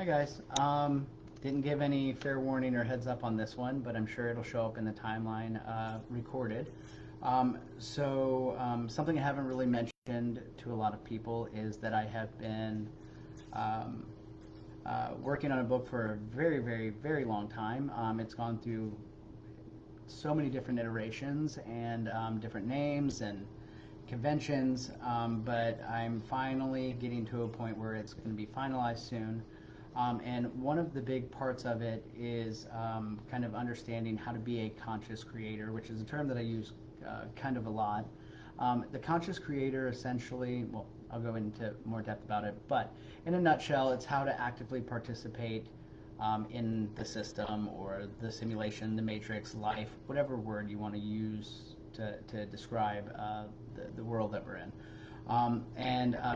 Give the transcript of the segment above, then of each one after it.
Hi guys. Didn't give any fair warning or heads up on this one, but I'm sure it'll show up in the timeline recorded. Something I haven't really mentioned to a lot of people is that I have been um, working on a book for a very, very, very long time. It's gone through so many different iterations and different names and conventions, but I'm finally getting to a point where it's going to be finalized soon. And one of the big parts of it is kind of understanding how to be a conscious creator, which is a term that I use kind of a lot. The conscious creator essentially, well, I'll go into more depth about it, but in a nutshell, it's how to actively participate in the system or the simulation, the matrix, life, whatever word you want to use to describe the world that we're in.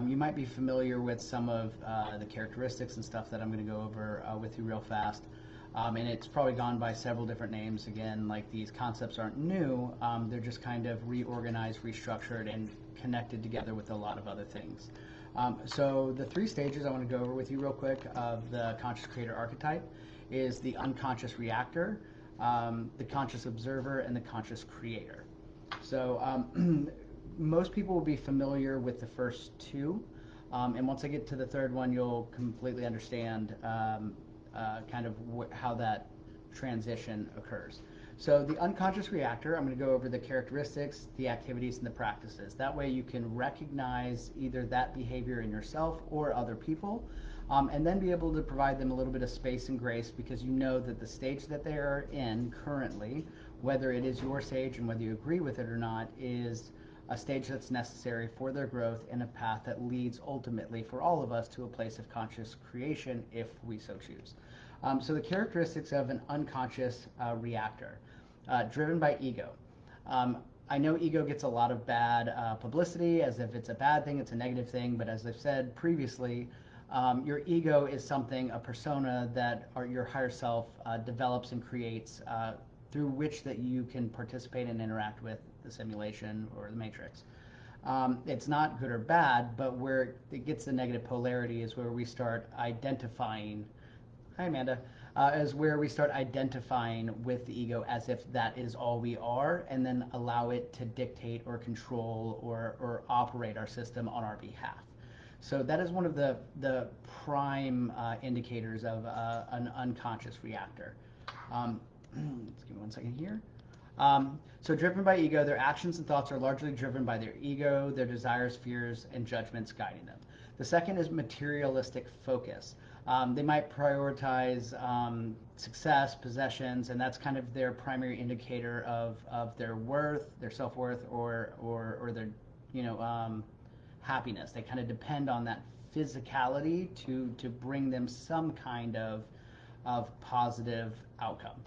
You might be familiar with some of the characteristics and stuff that I'm going to go over with you real fast. And it's probably gone by several different names. Again, like these concepts aren't new, they're just kind of reorganized, restructured, and connected together with a lot of other things. So the three stages I want to go over with you real quick of the Conscious Creator Archetype is the Unconscious Reactor, the Conscious Observer, and the Conscious Creator. So most people will be familiar with the first two, and once I get to the third one, you'll completely understand kind of how that transition occurs. So the unconscious reactor, I'm going to go over the characteristics, the activities, and the practices. That way you can recognize either that behavior in yourself or other people, and then be able to provide them a little bit of space and grace, because you know that the stage that they are in currently, whether it is your stage and whether you agree with it or not, is a stage that's necessary for their growth and a path that leads ultimately for all of us to a place of conscious creation if we so choose. So the characteristics of an unconscious reactor, driven by ego. I know ego gets a lot of bad publicity as if it's a bad thing, it's a negative thing, but as I've said previously, your ego is something, a persona that your higher self develops and creates through which that you can participate and interact with the simulation or the matrix. It's not good or bad, but where it gets the negative polarity is where we start identifying, hi Amanda, is where we start identifying with the ego as if that is all we are, and then allow it to dictate or control or operate our system on our behalf. So that is one of the prime indicators of an unconscious reactor. Let's give me 1 second here. So driven by ego, their actions and thoughts are largely driven by their ego, their desires, fears, and judgments guiding them. The second is materialistic focus. They might prioritize success, possessions, and that's kind of their primary indicator of their worth, their self-worth, or their happiness. They kind of depend on that physicality to bring them some kind of positive outcome.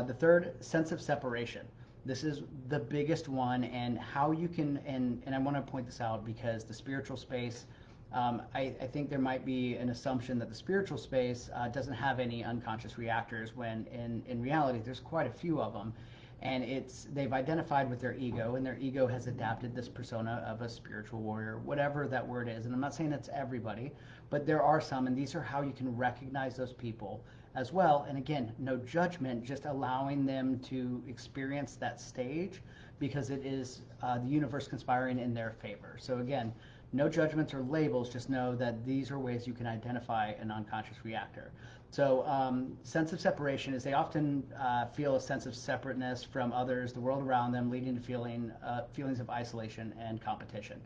The third, sense of separation. This is the biggest one, and how you can, and I want to point this out because the spiritual space, I think there might be an assumption that the spiritual space doesn't have any unconscious reactors, when in reality there's quite a few of them, and they've identified with their ego, and their ego has adapted this persona of a spiritual warrior, whatever that word is. And I'm not saying it's everybody, but there are some, and these are how you can recognize those people as well. And again, no judgment, just allowing them to experience that stage, because it is the universe conspiring in their favor. So again, no judgments or labels, just know that these are ways you can identify an unconscious reactor. So sense of separation is they often feel a sense of separateness from others, the world around them, leading to feelings of isolation and competition.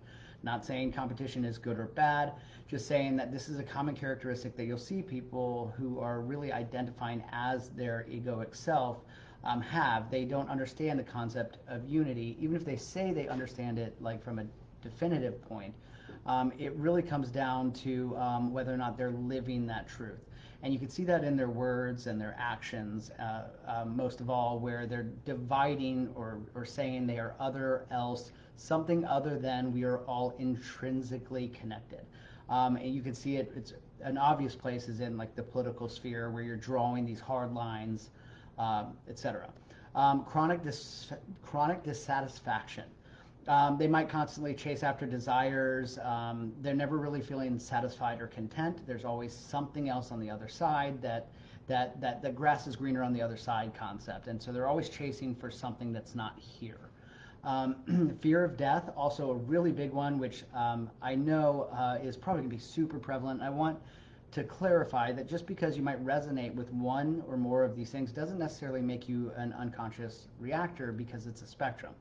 Not saying competition is good or bad, just saying that this is a common characteristic that you'll see people who are really identifying as their egoic self have. They don't understand the concept of unity, even if they say they understand it like from a definitive point. It really comes down to whether or not they're living that truth. And you can see that in their words and their actions, most of all, where they're dividing or saying they are other, else, something other than we are all intrinsically connected. And you can see it, it's an obvious place is in like the political sphere, where you're drawing these hard lines, etc. Chronic dissatisfaction. They might constantly chase after desires. They're never really feeling satisfied or content. There's always something else on the other side that the grass is greener on the other side concept. And so they're always chasing for something that's not here. Fear of death, also a really big one, which I know is probably going to be super prevalent. I want to clarify that just because you might resonate with one or more of these things doesn't necessarily make you an unconscious reactor, because it's a spectrum.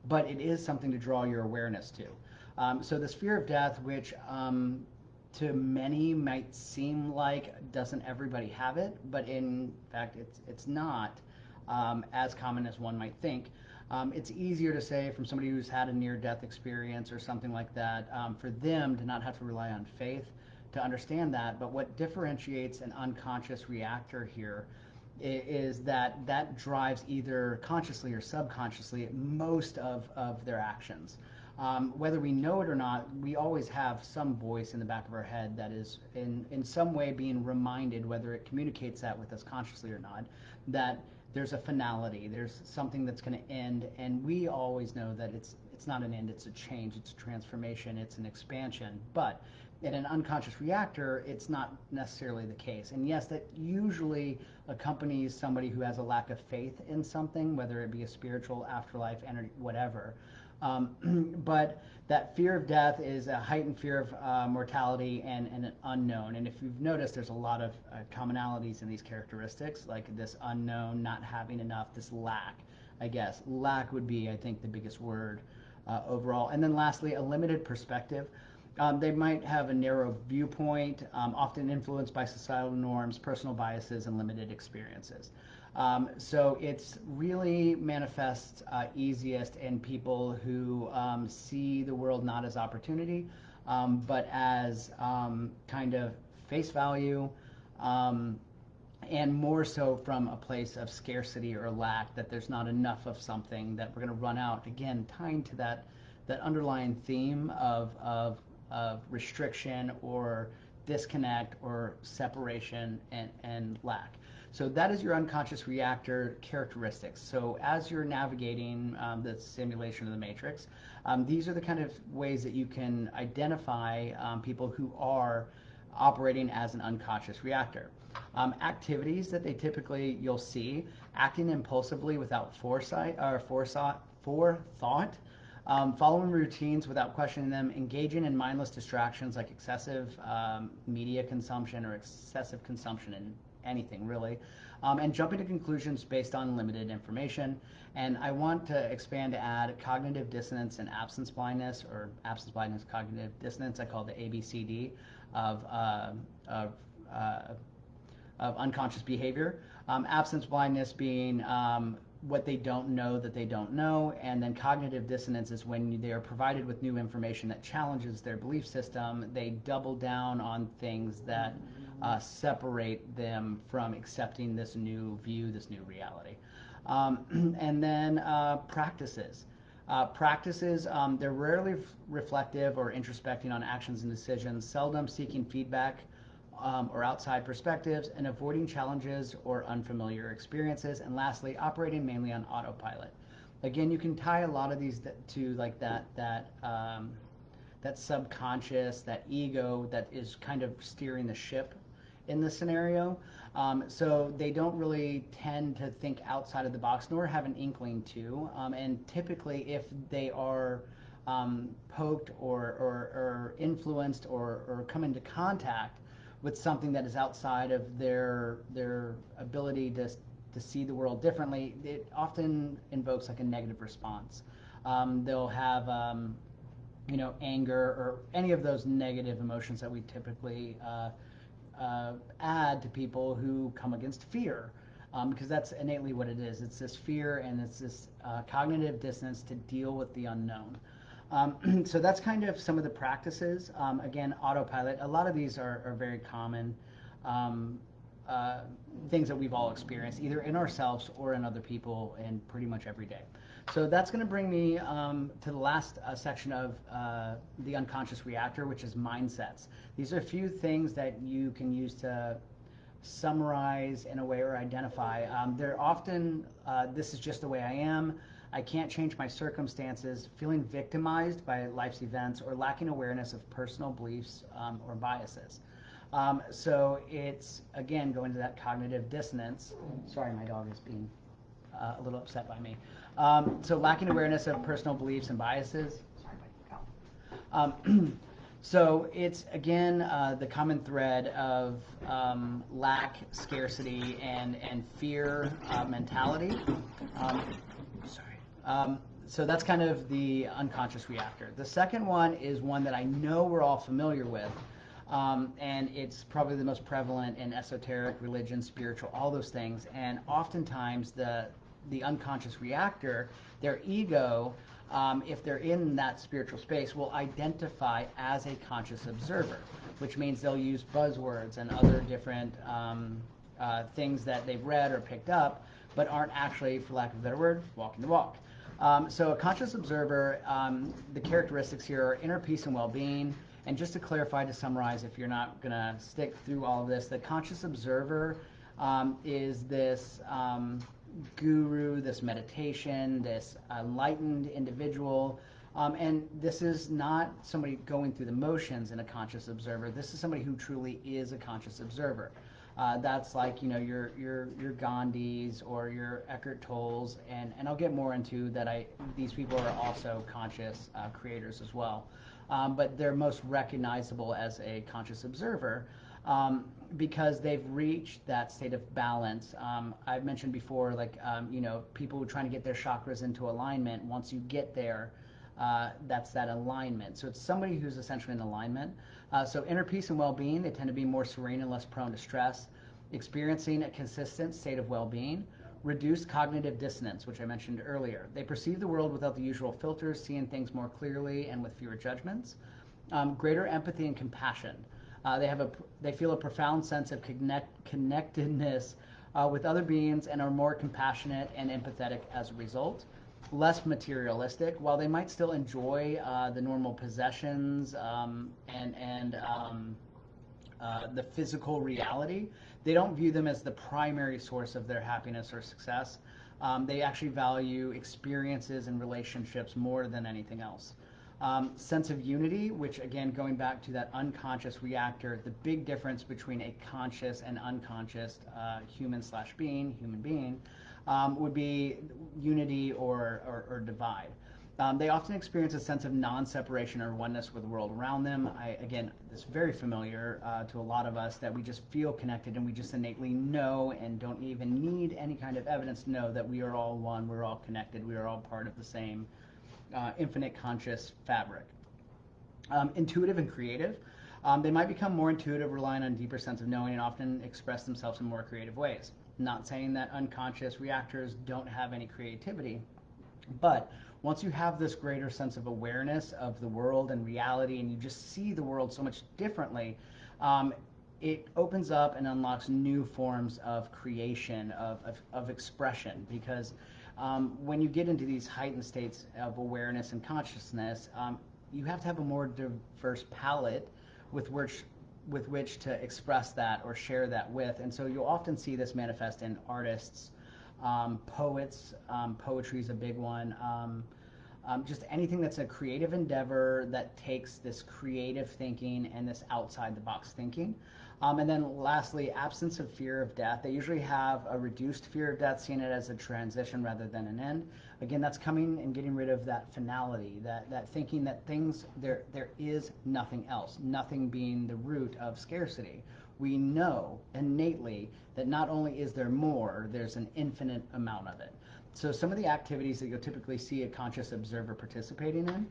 But it is something to draw your awareness to. So this fear of death, which to many might seem like doesn't everybody have it, but in fact it's not as common as one might think. It's easier to say from somebody who's had a near-death experience or something like that, for them to not have to rely on faith to understand that. But what differentiates an unconscious reactor here is that that drives either consciously or subconsciously most of their actions. Whether we know it or not, we always have some voice in the back of our head that is in some way being reminded, whether it communicates that with us consciously or not, that there's a finality, there's something that's going to end, and we always know that it's not an end, it's a change, it's a transformation, it's an expansion. But in an unconscious reactor, it's not necessarily the case. And yes, that usually accompanies somebody who has a lack of faith in something, whether it be a spiritual, afterlife, energy, whatever. But that fear of death is a heightened fear of mortality and an unknown. And if you've noticed, there's a lot of commonalities in these characteristics, like this unknown, not having enough, this lack, I guess. Lack would be, I think, the biggest word overall. And then lastly, a limited perspective. They might have a narrow viewpoint, often influenced by societal norms, personal biases, and limited experiences. So it's really manifests easiest in people who see the world not as opportunity, but as kind of face value, and more so from a place of scarcity or lack, that there's not enough of something, that we're going to run out. Again, tying to that underlying theme of restriction or disconnect or separation and lack. So that is your unconscious reactor characteristics. So as you're navigating the simulation of the matrix, these are the kind of ways that you can identify people who are operating as an unconscious reactor. Activities that you'll see: acting impulsively without foresight or forethought, following routines without questioning them, engaging in mindless distractions like excessive media consumption or excessive consumption in anything really, and jumping to conclusions based on limited information. And I want to expand to add cognitive dissonance and absence blindness, or absence blindness, cognitive dissonance. I call it the ABCD of unconscious behavior. Absence blindness being what they don't know that they don't know, and then cognitive dissonance is when they are provided with new information that challenges their belief system. They double down on things that separate them from accepting this new view, this new reality. And then practices. They're rarely reflective or introspecting on actions and decisions, seldom seeking feedback or outside perspectives, and avoiding challenges or unfamiliar experiences. And lastly, operating mainly on autopilot. Again, you can tie a lot of these to like that subconscious, that ego that is kind of steering the ship in this scenario. So they don't really tend to think outside of the box, nor have an inkling to. And typically, if they are poked or influenced or come into contact with something that is outside of their ability to see the world differently, it often invokes like a negative response. They'll have anger or any of those negative emotions that we typically add to people who come against fear, because that's innately what it is. It's this fear and it's this cognitive dissonance to deal with the unknown. So that's kind of some of the practices. Again, autopilot. A lot of these are very common things that we've all experienced, either in ourselves or in other people, and pretty much every day. So that's going to bring me to the last section of the unconscious reactor, which is mindsets. These are a few things that you can use to summarize in a way or identify. They're often, this is just the way I am. I can't change my circumstances, feeling victimized by life's events, or lacking awareness of personal beliefs or biases. So it's, again, going to that cognitive dissonance. Sorry, my dog is being a little upset by me. So lacking awareness of personal beliefs and biases. Sorry, buddy, go. So it's, again, the common thread of lack, scarcity, and fear mentality. So that's kind of the unconscious reactor. The second one is one that I know we're all familiar with, and it's probably the most prevalent in esoteric, religion, spiritual, all those things. And oftentimes the unconscious reactor, their ego, if they're in that spiritual space, will identify as a conscious observer, which means they'll use buzzwords and other different things that they've read or picked up, but aren't actually, for lack of a better word, walking the walk. So a conscious observer, the characteristics here are inner peace and well-being. And just to clarify, to summarize, if you're not going to stick through all of this, the conscious observer is this guru, this meditation, this enlightened individual. And this is not somebody going through the motions in a conscious observer. This is somebody who truly is a conscious observer. That's like, you know, your Gandhis or your Eckhart Tolles, and I'll get more into that. These people are also conscious creators as well, but they're most recognizable as a conscious observer because they've reached that state of balance. I've mentioned before, like, you know, people who are trying to get their chakras into alignment. Once you get there, that's that alignment. So it's somebody who's essentially in alignment. So inner peace and well-being, they tend to be more serene and less prone to stress, experiencing a consistent state of well-being, reduced cognitive dissonance, which I mentioned earlier. They perceive the world without the usual filters, seeing things more clearly and with fewer judgments. Greater empathy and compassion. They feel a profound sense of connectedness with other beings and are more compassionate and empathetic as a result. Less materialistic. While they might still enjoy the normal possessions and the physical reality, they don't view them as the primary source of their happiness or success. They actually value experiences and relationships more than anything else. Sense of unity, which, again, going back to that unconscious reactor, the big difference between a conscious and unconscious human being, would be unity or divide. They often experience a sense of non-separation or oneness with the world around them. Again, it's very familiar to a lot of us that we just feel connected and we just innately know and don't even need any kind of evidence to know that we are all one, we're all connected, we are all part of the same infinite conscious fabric. Intuitive and creative. They might become more intuitive, relying on a deeper sense of knowing, and often express themselves in more creative ways. Not saying that unconscious reactors don't have any creativity, but once you have this greater sense of awareness of the world and reality, and you just see the world so much differently, it opens up and unlocks new forms of creation, of expression, because when you get into these heightened states of awareness and consciousness, you have to have a more diverse palette with which to express that or share that with. And so you'll often see this manifest in artists, poets. Poetry is a big one. Just anything that's a creative endeavor that takes this creative thinking and this outside the box thinking. And then lastly, absence of fear of death. They usually have a reduced fear of death, seeing it as a transition rather than an end. Again, that's coming and getting rid of that finality, that thinking that there is nothing else, nothing being the root of scarcity. We know innately that not only is there more, there's an infinite amount of it. So some of the activities that you'll typically see a conscious observer participating in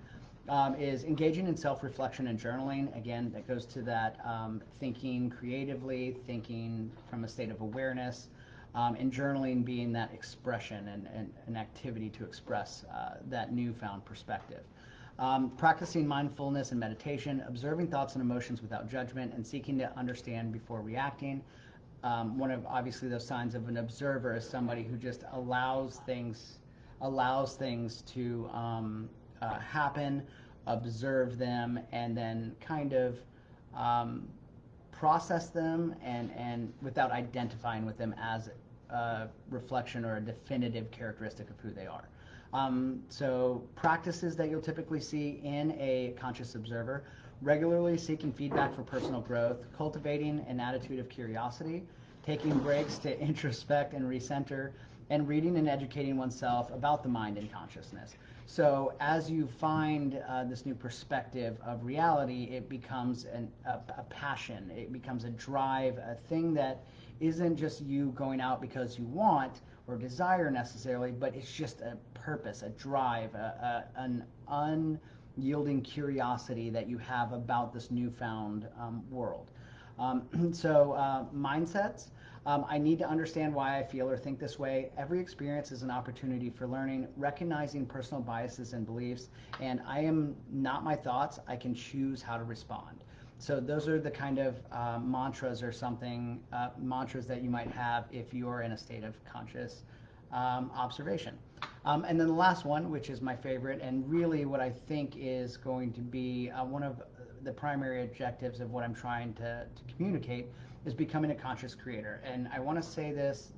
is engaging in self-reflection and journaling. Again, that goes to that thinking creatively, thinking from a state of awareness, and journaling being that expression and an activity to express that newfound perspective. Practicing mindfulness and meditation, observing thoughts and emotions without judgment, and seeking to understand before reacting. One of obviously those signs of an observer is somebody who just allows things to happen, observe them, and then kind of process them and without identifying with them as a reflection or a definitive characteristic of who they are. So practices that you'll typically see in a conscious observer: regularly seeking feedback for personal growth, cultivating an attitude of curiosity, taking breaks to introspect and recenter, and reading and educating oneself about the mind and consciousness. So as you find this new perspective of reality, it becomes a passion, it becomes a drive, a thing that isn't just you going out because you want or desire necessarily, but it's just a purpose, a drive, an unyielding curiosity that you have about this newfound world. Mindsets. I need to understand why I feel or think this way. Every experience is an opportunity for learning, recognizing personal biases and beliefs, and I am not my thoughts. I can choose how to respond. So those are the kind of mantras or something, mantras that you might have if you're in a state of conscious observation. And then the last one, which is my favorite, and really what I think is going to be one of the primary objectives of what I'm trying to communicate, is becoming a conscious creator. And I want to say this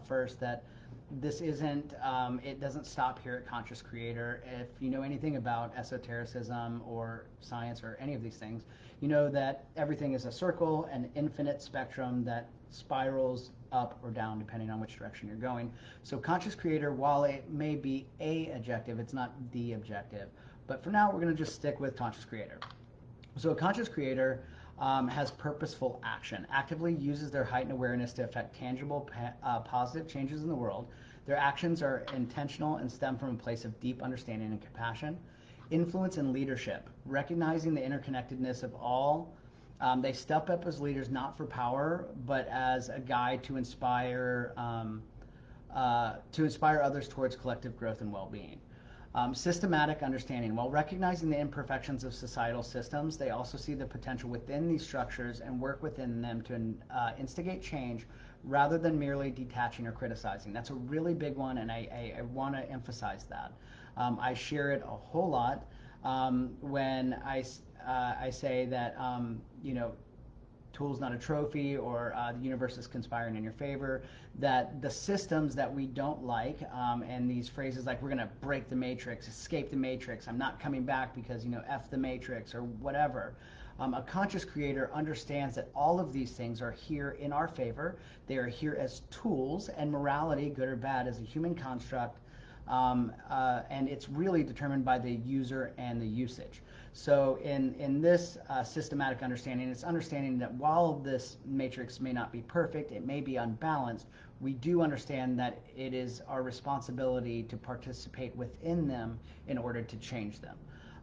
first, that this isn't, it doesn't stop here at Conscious Creator. If you know anything about esotericism or science or any of these things, you know that everything is a circle, an infinite spectrum that spirals up or down depending on which direction you're going. So Conscious Creator, while it may be a objective, it's not the objective. But for now, we're going to just stick with Conscious Creator. So a Conscious Creator has purposeful action, actively uses their heightened awareness to affect tangible, positive changes in the world. Their actions are intentional and stem from a place of deep understanding and compassion. Influence and leadership, recognizing the interconnectedness of all. They step up as leaders not for power, but as a guide to inspire others towards collective growth and well-being. Systematic understanding. While recognizing the imperfections of societal systems, they also see the potential within these structures and work within them to instigate change rather than merely detaching or criticizing. That's a really big one, and I want to emphasize that. I share it a whole lot when I say that, tool's not a trophy, or the universe is conspiring in your favor, that the systems that we don't like, and these phrases like, we're going to break the matrix, escape the matrix, I'm not coming back because, F the matrix, or whatever. A conscious creator understands that all of these things are here in our favor. They are here as tools, and morality, good or bad, is a human construct, and it's really determined by the user and the usage. So in this systematic understanding, it's understanding that while this matrix may not be perfect, it may be unbalanced, we do understand that it is our responsibility to participate within them in order to change them.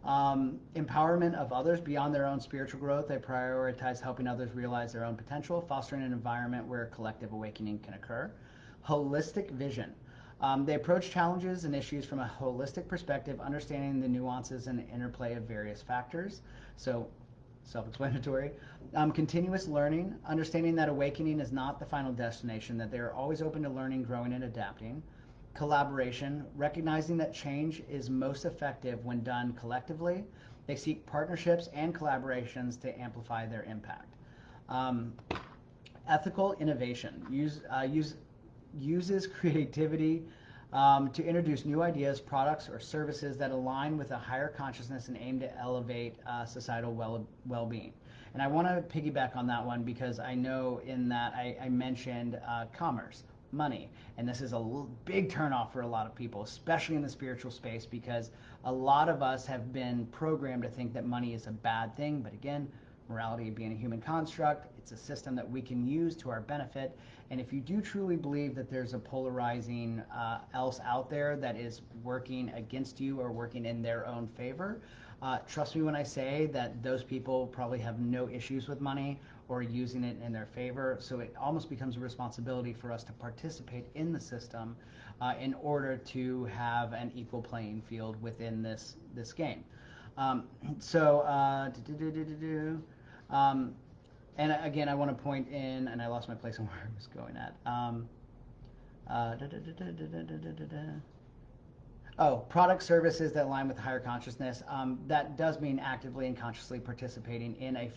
Empowerment of others beyond their own spiritual growth. They prioritize helping others realize their own potential, fostering an environment where collective awakening can occur. Holistic vision. They approach challenges and issues from a holistic perspective, understanding the nuances and interplay of various factors. So, self-explanatory. Continuous learning, understanding that awakening is not the final destination, that they are always open to learning, growing, and adapting. Collaboration, recognizing that change is most effective when done collectively. They seek partnerships and collaborations to amplify their impact. Ethical innovation, uses creativity to introduce new ideas, products, or services that align with a higher consciousness and aim to elevate societal well-being. And I want to piggyback on that one because I know in that I mentioned commerce, money, and this is a big turnoff for a lot of people, especially in the spiritual space, because a lot of us have been programmed to think that money is a bad thing. But again, morality being a human construct, it's a system that we can use to our benefit. And if you do truly believe that there's a polarizing else out there that is working against you or working in their own favor, trust me when I say that those people probably have no issues with money or using it in their favor. So it almost becomes a responsibility for us to participate in the system in order to have an equal playing field within this game. And again, I want to point in, and I lost my place on where I was going at. Product services that align with higher consciousness. That does mean actively and consciously participating in a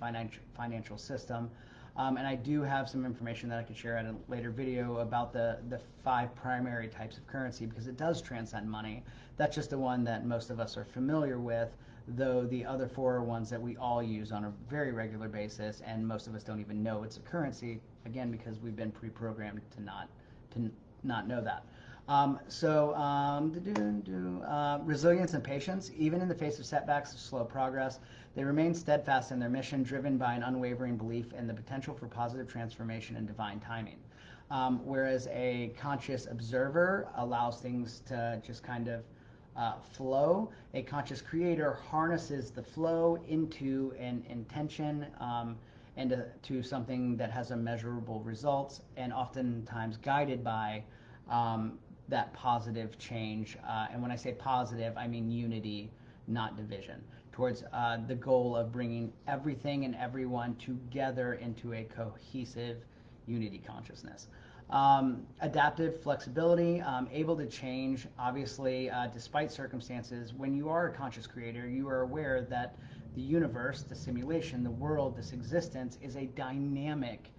financial system. And I do have some information that I could share at a later video about the 5 primary types of currency, because it does transcend money. That's just the one that most of us are familiar with, though the other 4 are ones that we all use on a very regular basis, and most of us don't even know it's a currency, again, because we've been pre-programmed to not know that. Resilience and patience. Even in the face of setbacks or slow progress, they remain steadfast in their mission, driven by an unwavering belief in the potential for positive transformation and divine timing. Whereas a conscious observer allows things to just kind of flow, a conscious creator harnesses the flow into an intention and to something that has immeasurable results, and oftentimes guided by that positive change. And when I say positive, I mean unity, not division, towards the goal of bringing everything and everyone together into a cohesive unity consciousness. Adaptive flexibility, able to change, obviously, despite circumstances. When you are a conscious creator, you are aware that the universe, the simulation, the world, this existence is a dynamic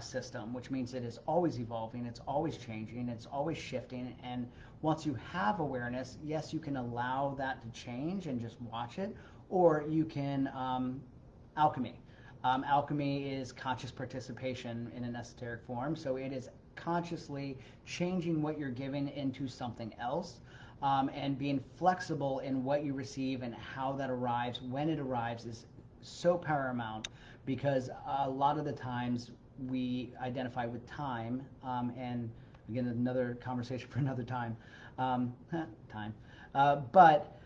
system, which means it is always evolving, it's always changing, it's always shifting. And once you have awareness, yes, you can allow that to change and just watch it, or you can alchemy. Alchemy is conscious participation in an esoteric form, so it is consciously changing what you're given into something else, and being flexible in what you receive and how that arrives, when it arrives, is so paramount, because a lot of the times we identify with time, and again, another conversation for another time, but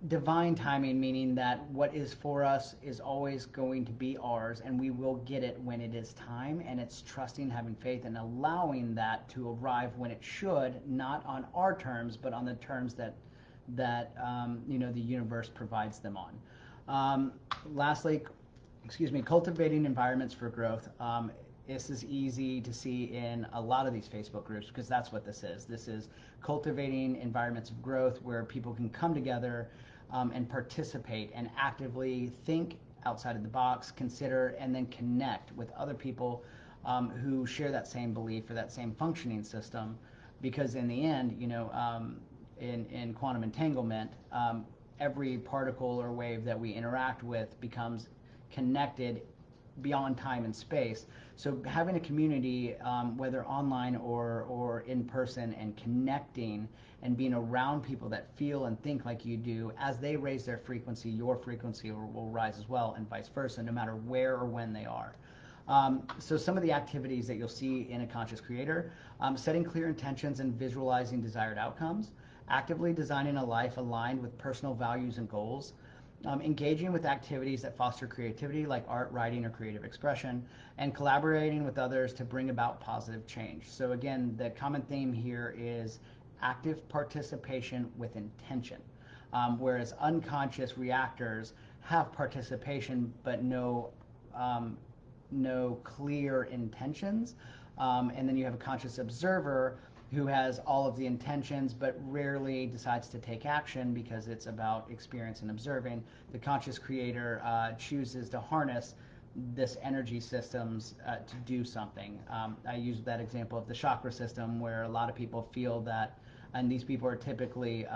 divine timing, meaning that what is for us is always going to be ours, and we will get it when it is time. And it's trusting, having faith, and allowing that to arrive when it should, not on our terms, but on the terms that the universe provides them on. Lastly, cultivating environments for growth. This is easy to see in a lot of these Facebook groups, because that's what this is. This is cultivating environments of growth where people can come together and participate and actively think outside of the box, consider, and then connect with other people who share that same belief or that same functioning system. Because in the end, in quantum entanglement, every particle or wave that we interact with becomes connected beyond time and space. So having a community, whether online or in person, and connecting and being around people that feel and think like you do, as they raise their frequency, your frequency will rise as well, and vice versa, no matter where or when they are. So some of the activities that you'll see in a conscious creator: setting clear intentions and visualizing desired outcomes, actively designing a life aligned with personal values and goals, engaging with activities that foster creativity like art, writing, or creative expression, and collaborating with others to bring about positive change. So again, the common theme here is active participation with intention, whereas unconscious reactors have participation but no clear intentions. And then you have a conscious observer who has all of the intentions but rarely decides to take action, because it's about experience and observing. The conscious creator chooses to harness this energy systems to do something. I use that example of the chakra system, where a lot of people feel that, and these people are typically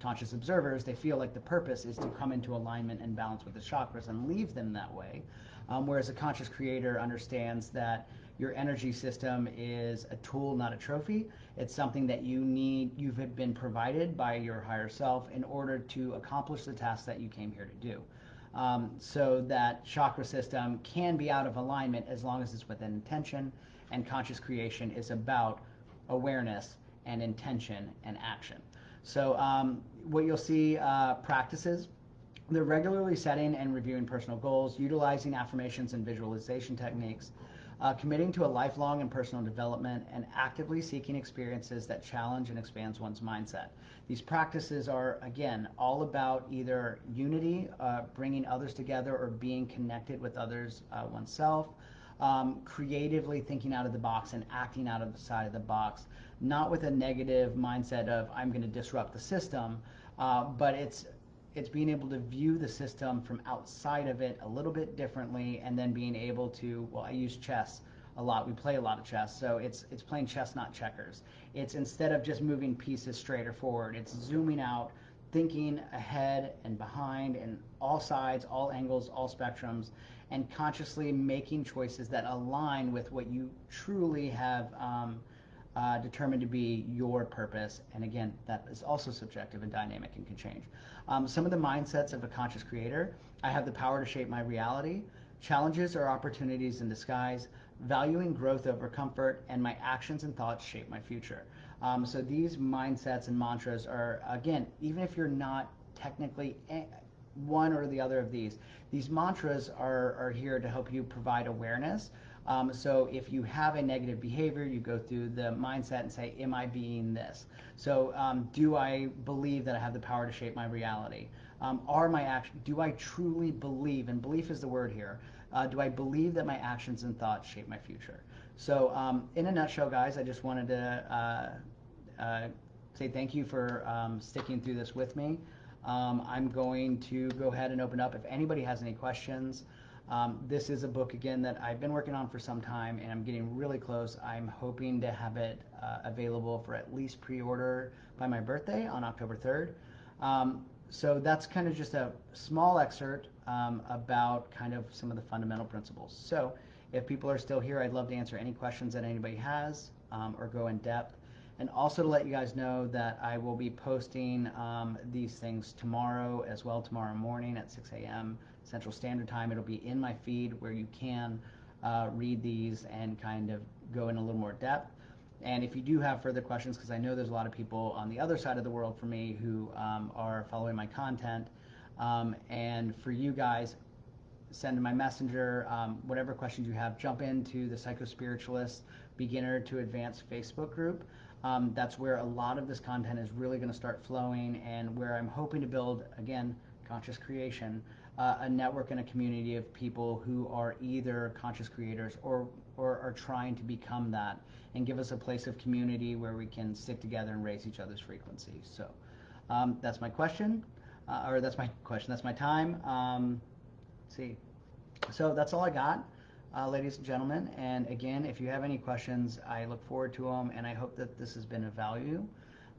conscious observers, they feel like the purpose is to come into alignment and balance with the chakras and leave them that way. Whereas a conscious creator understands that your energy system is a tool, not a trophy. It's something that you've been provided by your higher self in order to accomplish the task that you came here to do. So that chakra system can be out of alignment as long as it's with an intention, and conscious creation is about awareness and intention and action. So what you'll see, practices: they're regularly setting and reviewing personal goals, utilizing affirmations and visualization techniques, committing to a lifelong and personal development, and actively seeking experiences that challenge and expands one's mindset. These practices are, again, all about either unity, bringing others together, or being connected with others, oneself, creatively thinking out of the box and acting out of the side of the box, not with a negative mindset of I'm going to disrupt the system, but it's it's being able to view the system from outside of it a little bit differently, and then being able to, well, I use chess a lot. We play a lot of chess, so it's playing chess, not checkers. It's instead of just moving pieces straight or forward, it's zooming out, thinking ahead and behind and all sides, all angles, all spectrums, and consciously making choices that align with what you truly have determined to be your purpose. And again, that is also subjective and dynamic and can change. Some of the mindsets of a conscious creator: I have the power to shape my reality. Challenges are opportunities in disguise. Valuing growth over comfort, and my actions and thoughts shape my future. So these mindsets and mantras are, again, even if you're not technically one or the other of these mantras are here to help you provide awareness. So if you have a negative behavior, you go through the mindset and say, am I being this? So do I believe that I have the power to shape my reality? Are my actions, do I truly believe, and belief is the word here, do I believe that my actions and thoughts shape my future? So in a nutshell, guys, I just wanted to say thank you for sticking through this with me. I'm going to go ahead and open up if anybody has any questions. This is a book, again, that I've been working on for some time, and I'm getting really close. I'm hoping to have it available for at least pre-order by my birthday on October 3rd. So that's kind of just a small excerpt about kind of some of the fundamental principles. So if people are still here, I'd love to answer any questions that anybody has or go in depth. And also to let you guys know that I will be posting these things tomorrow as well, tomorrow morning at 6 a.m. Central Standard Time. It'll be in my feed where you can read these and kind of go in a little more depth. And if you do have further questions, because I know there's a lot of people on the other side of the world from me who are following my content, and for you guys, send in my messenger, whatever questions you have, jump into the Psycho-Spiritualist Beginner to Advanced Facebook group. That's where a lot of this content is really going to start flowing, and where I'm hoping to build, again, conscious creation, a network and a community of people who are either conscious creators or are trying to become that, and give us a place of community where we can stick together and raise each other's frequencies. So that's my question, that's my time. Let's see. So that's all I got, ladies and gentlemen. And again, if you have any questions, I look forward to them, and I hope that this has been of value.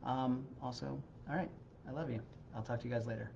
Also, all right, I love you. I'll talk to you guys later.